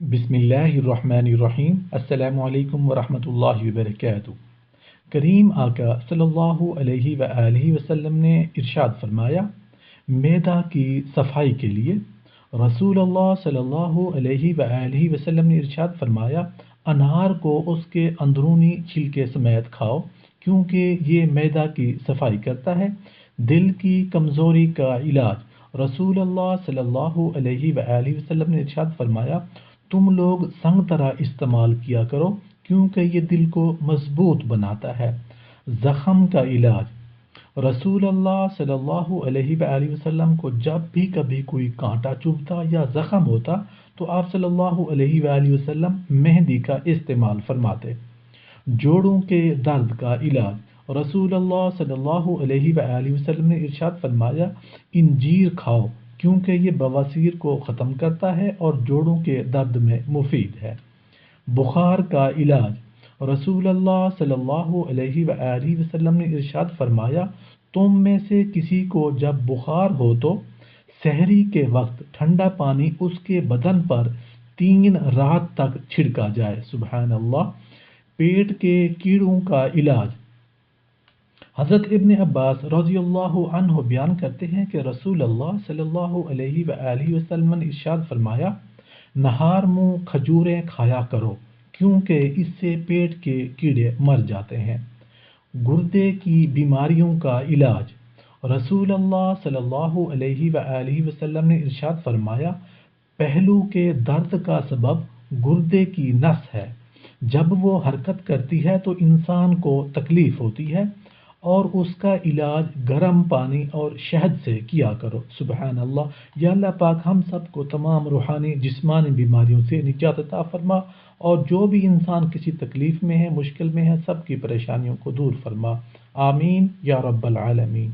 بسم اللہ الرحمن الرحیم۔ السلام علیکم ورحمۃ اللہ وبرکاتہ۔ کریم آقا صلی اللہ علیہ وآلہ وسلم نے ارشاد فرمایا، معدہ کی صفائی کے لیے رسول اللہ صلی اللہ علیہ وآلہ وسلم نے ارشاد فرمایا، انار کو اس کے اندرونی چھلکے سمیت کھاؤ کیونکہ یہ معدہ کی صفائی کرتا ہے۔ دل کی کمزوری کا علاج رسول اللہ صلی اللہ علیہ وآلہ وسلم نے ارشاد فرمایا، تم لوگ سنگترا استعمال کیا کرو کیونکہ یہ دل کو مضبوط بناتا ہے۔ زخم کا علاج رسول اللہ صلی اللہ علیہ وآلہ وسلم کو جب بھی کبھی کوئی کانٹا چبھتا یا زخم ہوتا تو آپ صلی اللہ علیہ وآلہ وسلم مہندی کا استعمال فرماتے۔ جوڑوں کے درد کا علاج رسول اللہ صلی اللہ علیہ وآلہ وسلم نے ارشاد فرمایا، انجیر کھاؤ کیونکہ یہ بواسیر کو ختم کرتا ہے اور جوڑوں کے درد میں مفید ہے۔ بخار کا علاج رسول اللہ صلی اللہ علیہ وآلہ وسلم نے ارشاد فرمایا، تم میں سے کسی کو جب بخار ہو تو سحری کے وقت ٹھنڈا پانی اس کے بدن پر 3 رات تک چھڑکا جائے۔ سبحان اللہ۔ پیٹ کے کیڑوں کا علاج حضرت ابن عباس رضی اللہ عنہ بیان کرتے ہیں کہ رسول اللہ صلی اللہ علیہ وآلہ وسلم نے ارشاد فرمایا، نہار منہ کھجوریں کھایا کرو کیونکہ اس سے پیٹ کے کیڑے مر جاتے ہیں۔ گردے کی بیماریوں کا علاج رسول اللہ صلی اللہ علیہ وآلہ وسلم نے ارشاد فرمایا، پہلو کے درد کا سبب گردے کی نس ہے، جب وہ حرکت کرتی ہے تو انسان کو تکلیف ہوتی ہے اور اس کا علاج گرم پانی اور شہد سے کیا کرو۔ سبحان اللہ۔ یا اللہ پاک ہم سب کو تمام روحانی جسمانی بیماریوں سے نجات عطا فرما، اور جو بھی انسان کسی تکلیف میں ہے، مشکل میں ہے، سب کی پریشانیوں کو دور فرما۔ آمین یا رب العالمین۔